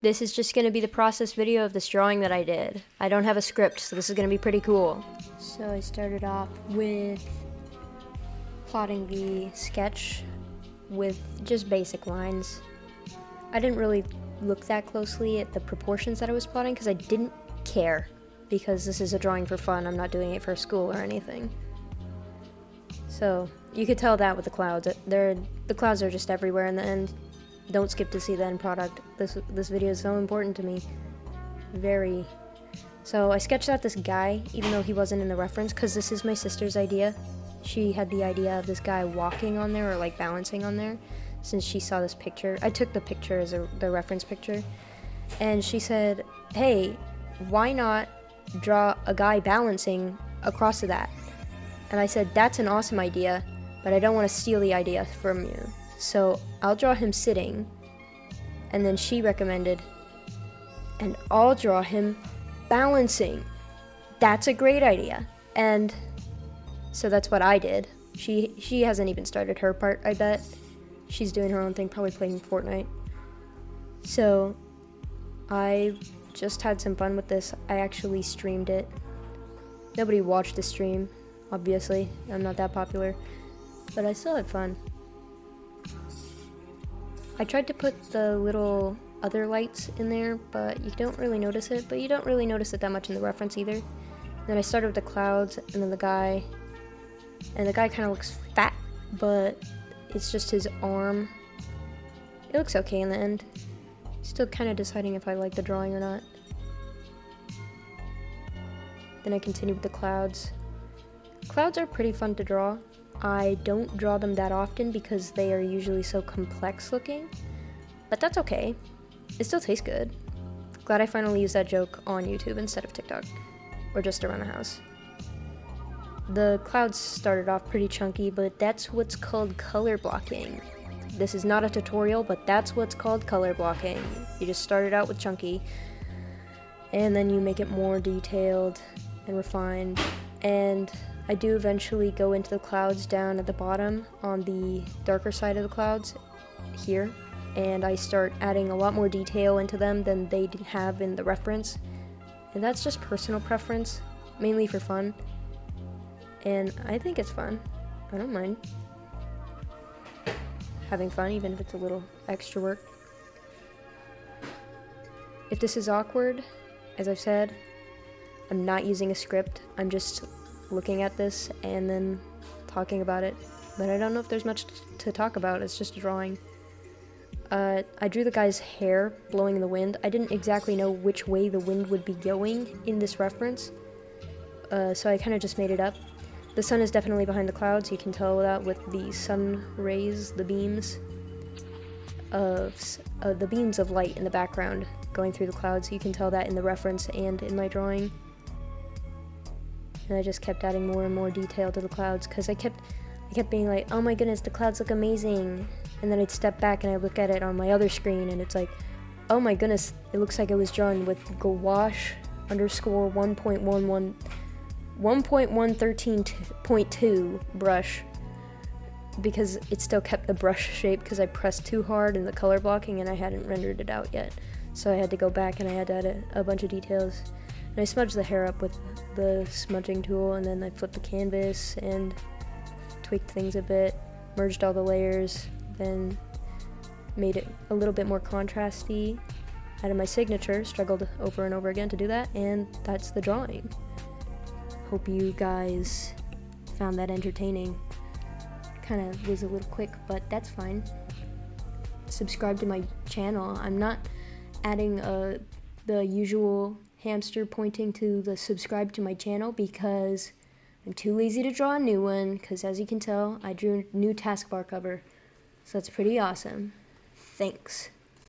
This is just going to be the process video of this drawing that I did. I don't have a script, so this is going to be pretty cool. So I started off with plotting the sketch with just basic lines. I didn't really look that closely at the proportions that I was plotting because I didn't care, because this is a drawing for fun. I'm not doing it for school or anything. So you could tell that with the clouds. The clouds are just everywhere in the end. Don't skip to see the end product. This video is so important to me. Very. So I sketched out this guy, even though he wasn't in the reference, because this is my sister's idea. She had the idea of this guy walking on there, or like balancing on there, since she saw this picture. I took the picture as the reference picture, and she said, hey, why not draw a guy balancing across of that? And I said, that's an awesome idea, but I don't want to steal the idea from you. So I'll draw him sitting. And then she recommended, and I'll draw him balancing. That's a great idea. And so that's what I did. She hasn't even started her part, I bet. She's doing her own thing, probably playing Fortnite. So I just had some fun with this. I actually streamed it. Nobody watched the stream, obviously. I'm not that popular. But I still had fun. I tried to put the little other lights in there, but you don't really notice it. But you don't really notice it that much in the reference either. Then I started with the clouds, and then the guy. And the guy kind of looks fat, but it's just his arm. It looks okay in the end. Still kind of deciding if I like the drawing or not. Then I continued with the clouds. Clouds are pretty fun to draw. I don't draw them that often because they are usually so complex looking, but that's okay. It still tastes good. Glad I finally used that joke on YouTube instead of TikTok, or just around the house. The clouds started off pretty chunky, but that's what's called color blocking. This is not a tutorial, but that's what's called color blocking. You just start it out with chunky, and then you make it more detailed and refined, and I do eventually go into the clouds down at the bottom on the darker side of the clouds here, and I start adding a lot more detail into them than they have in the reference, and that's just personal preference, mainly for fun, and I think it's fun. I don't mind having fun, even if it's a little extra work. If this is awkward, as I've said, I'm not using a script. I'm just looking at this and then talking about it, but I don't know if there's much to talk about. It's just a drawing. I drew the guy's hair blowing in the wind. I didn't exactly know which way the wind would be going in this reference, so I kind of just made it up. The sun is definitely behind the clouds. You can tell that with the sun rays, the beams of light in the background going through the clouds. You can tell that in the reference and in my drawing. And I just kept adding more and more detail to the clouds because I kept being like, oh my goodness, the clouds look amazing. And then I'd step back and I look at it on my other screen and it's like, oh my goodness, it looks like it was drawn with gouache underscore 1.113.2 brush, because it still kept the brush shape because I pressed too hard in the color blocking and I hadn't rendered it out yet. So I had to go back and I had to add a bunch of details. And I smudged the hair up with the smudging tool, and then I flipped the canvas and tweaked things a bit, merged all the layers, then made it a little bit more contrasty, added my signature, struggled over and over again to do that, and that's the drawing. Hope you guys found that entertaining. Kind of was a little quick, but that's fine. Subscribe to my channel. I'm not adding the usual hamster pointing to the subscribe to my channel because I'm too lazy to draw a new one, because as you can tell, I drew a new taskbar cover. So that's pretty awesome. Thanks.